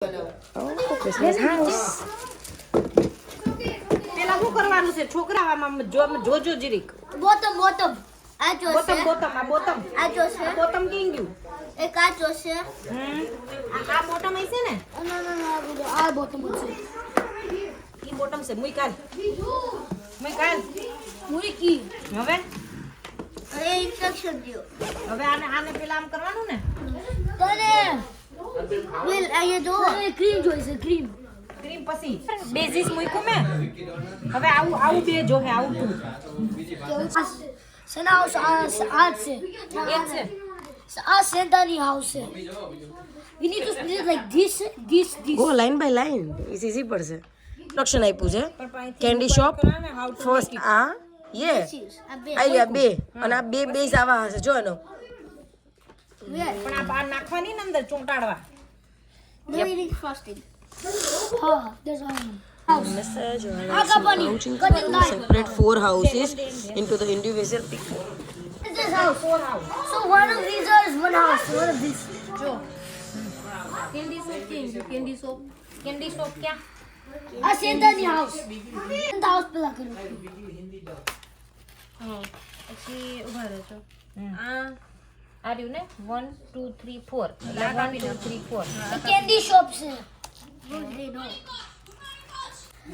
Oh, Christmas house. પેલા શું કરવાનું છે છોકરામાં જોજો જીરીક બોટમ આ જો છે બોટમ આ જો છે બોટમ કેમ ગયું એક આ જો છે આ બોટમ હશે ને આ બોટમ છે ઈ બોટમ છે મુઈ કાલ મુરીકી હવે અરે ઇન્સ્ટ્રક્શન દિયો હવે આને પેલા આમ કરવાનું ને તને વેલ અહીંયા જો ક્રીમ જોઈશે ક્રીમ પછી બેઝિસ મૂક્યું મેં હવે આવું બે જો હે આવું તું સના હાઉસ આ છે એક છે આ સેન્ટાની હાઉસ છે we need to split it like this Go line by line. It's easy પડશે. Instruction આપ્યું છે. કેન્ડી શોપ ફર્સ્ટ આ યે આયા બે અને આ બે બેઝ આવા હશે જો એનો પણ આ નાખવાની ને અંદર ચોંટાડવા no eating frosting there's one message launching separate 4 houses into the individual picture. this house so one of these is one house one of these જો કેન્ડી શોપ ક્યાં આ સેન્ટાની હાઉસ સેન્ટા હાઉસ પેલા કરો પછી ઉભા રહેજો આ રહ્યું ને 1 2 3 4 1 2 3 4 કેન્ડી શોપ છે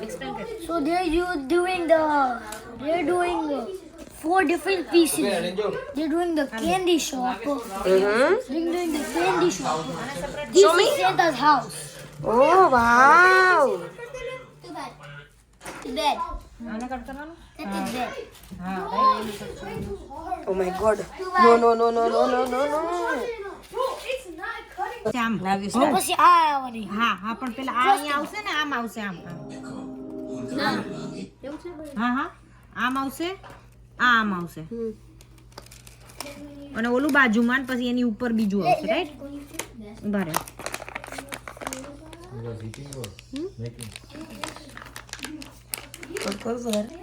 explain kar so they're doing 4 different pieces they're doing the candy shop they're doing the candy shop this Show me. is Santa's house Oh wow. bed આને કટ કરવાનું that is bed હા Oh my god. No. આમ પછી આ આવવાની હા પણ પેલા આ અહીંયા આવશે ને આમ આવશે આમ હા આમ આવશે આમ આવશે અને ઓલું બાજુમાં ને પછી એની ઉપર બીજું આવશે રાઈટ ઉભા રહે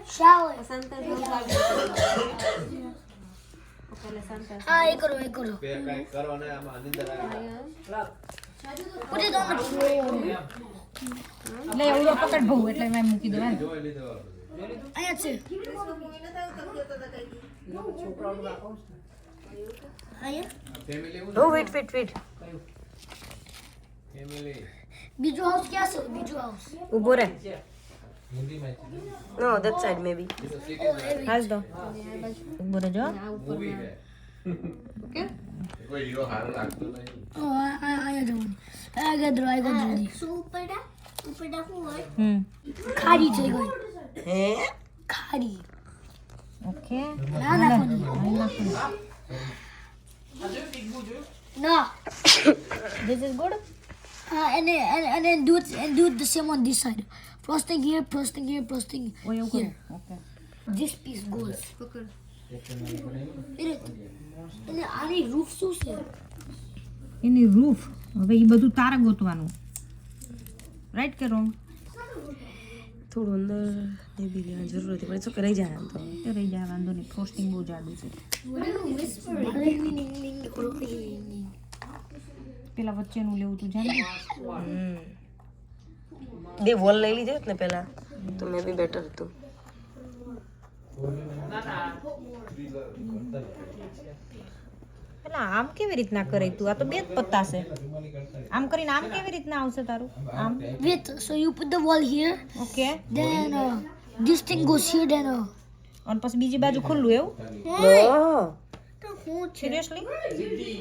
shower હા એ કરો put it on the floor એટલે એવડો પકડ બહુ એટલે મેં મૂકી દઉં અહીંયા છે અહીંયા Oh wait. બીજું હાઉસ ક્યાં છે બીજું હાઉસ ઊભો રહે No, that side maybe. હાલ દો ઊભો રહેજો અહીંયા જવાનું I got ready so ઉપરડા શું હોય ખારી થઈ ગઈ હે ખારી ઓકે ના ના this is good and then do the same on this side frosting here ઓય okay okay this piece goes અને આની રૂફ શું છે એની રૂફ હવે એ બધું તારે ગોતવાનું રાઈટ કે રોંગ થોડું અંદર maybe લેવાની જરૂર હતી પણ એ તો રહી જાય આમ તો તો રહી જાય વાંધો નહીં ફ્રોસ્ટિંગ બહુ જાડું છે પેલા વચ્ચેનું લેવું તું જાણે બે વોલ લઈ લીધી હોત ને પહેલા તો maybe બેટર હતું પેલા આમ કેવી રીતના કરે તું આ તો બે જ પત્તા છે આમ કરીને આમ કેવી રીતના આવશે તારું આમ with so you put the wall here okay then this thing goes here then અને પછી બીજી બાજુ ખુલ્લું એવું No, seriously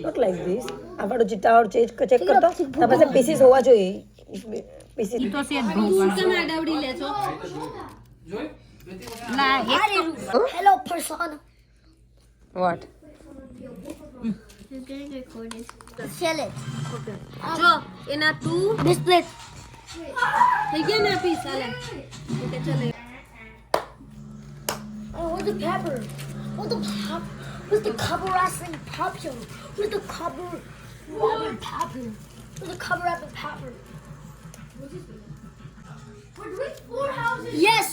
not like this. આ વાળો જે ટાવર ચેક કરતો આ પાસે પીસીસ હોવા જોઈએ પીસીસ ઈ તો છે જ બહુ ના એક તો hello person what you're getting recorded sell it જો એના તું this plate થઈ ગયા ને પીસ હાલે ઓકે ચલે oh where's the pepper where's the cover wrapping pepper where's the cover wrapping pepper where's the cover wrapping pepper we're doing 4 houses yes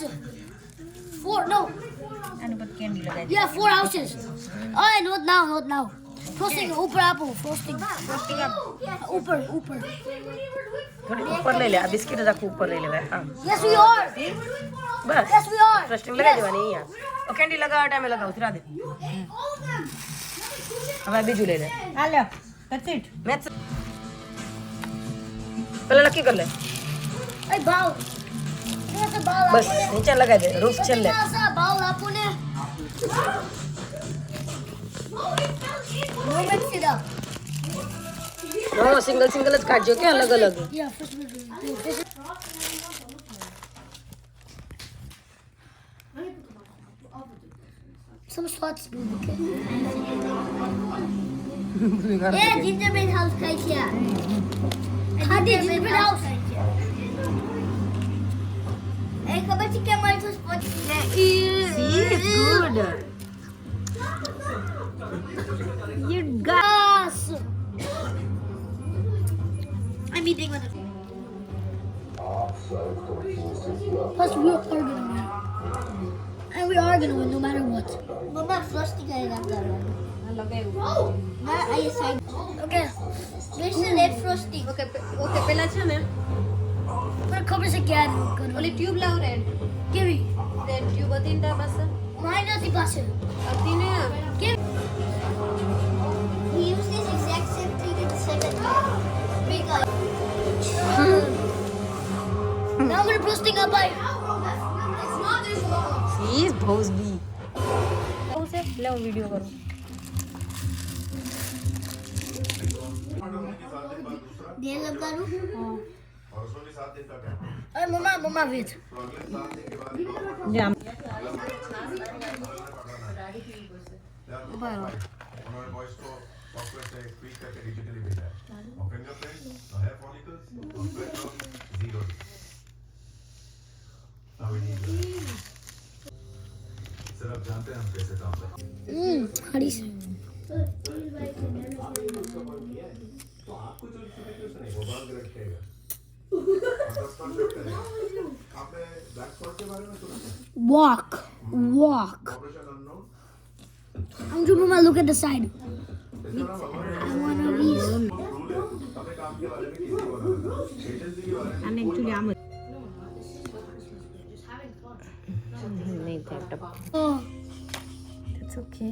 4 no આને પર કેન્ડી લગાવી yeah 4 houses oh not now frosting upper apple frosting ફ્રોસ્ટિંગ આપ upper थोड़ी ऊपर ले ले, biscuit रख ऊपर ले ले हाँ Yes, we are. बस Yes, we are. फ्रस्टिंग लगा देवानी यहाँ और कैंडी लगा टाइम लगा उतरा दे હવે બીજું લઈ લે હાલો ધેટ્સ ઇટ મેચ પેલા નક્કી કર લે Hey, ball. There's a ball. બસ નીચે લગાવી દે રૂફ છેલ્લે There's a ball up on it. No, mix it up. No single single જ કાઢજો કે અલગ અલગ Yeah, first we do this. Some shots do okay. Yeah, gingerbread house guys here. Gingerbread house. Hey, खबर थी क्या हमारे तो स्पॉट है? See, it's good. You guys. I'm eating with it. Plus, we are gonna win. And we are gonna win no matter what. Mama, frosty guy got that one. I decide. Okay. Where's the red frosty? Okay okay પેલા છે ને But cover se queda. ઓલી tube લાવ red Give me. Red tube હતી ને તાર પાસે Mine doesn't pass it. હતી ને Give. We use this exact same thing in the second time. Because. Now I'm gonna blow this thing up by. It's not this long. See, boss B. બહુ છે લે હું video કરું Dia lagi lu. Mama, mama wait. જા उन्होंने voice को software से speak करके डिजिटली भेजा है और फिंगरप्रिंट और हेयर फॉलिकल्स और स्वेट लॉक 0 अब ये सर आप जानते हैं हम कैसे काम करते हैं Haris. तो आपको जो सुने क्यों सुने वो बात रखेगा आपने ब्लैक स्पॉट के बारे में सुना है Walk. Walk. Operation unknown I'm doing mama look at the side. I want to these. अपने काम के बारे में किसी को ना एजेंसी के बारे में આને એક્ચ્યુઅલી આમ નહીં થાય ટપ Oh. It's okay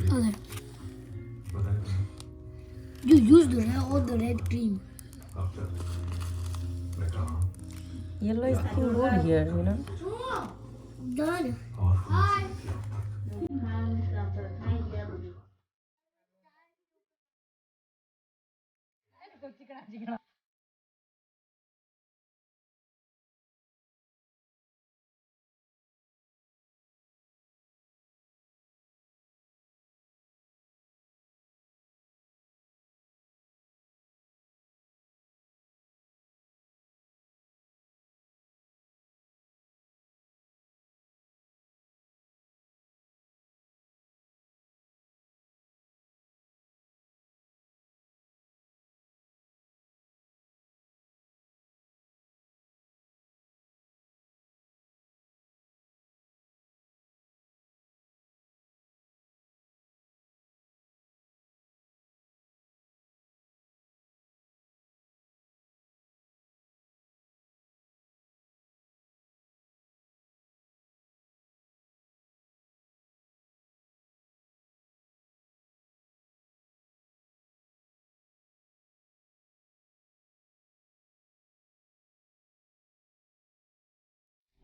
Okay. पता नहीं You use the red, all the red cream. कब तक मैं कहा Yellow is looking good here, you know. Done. और ચીકણા ચીકણા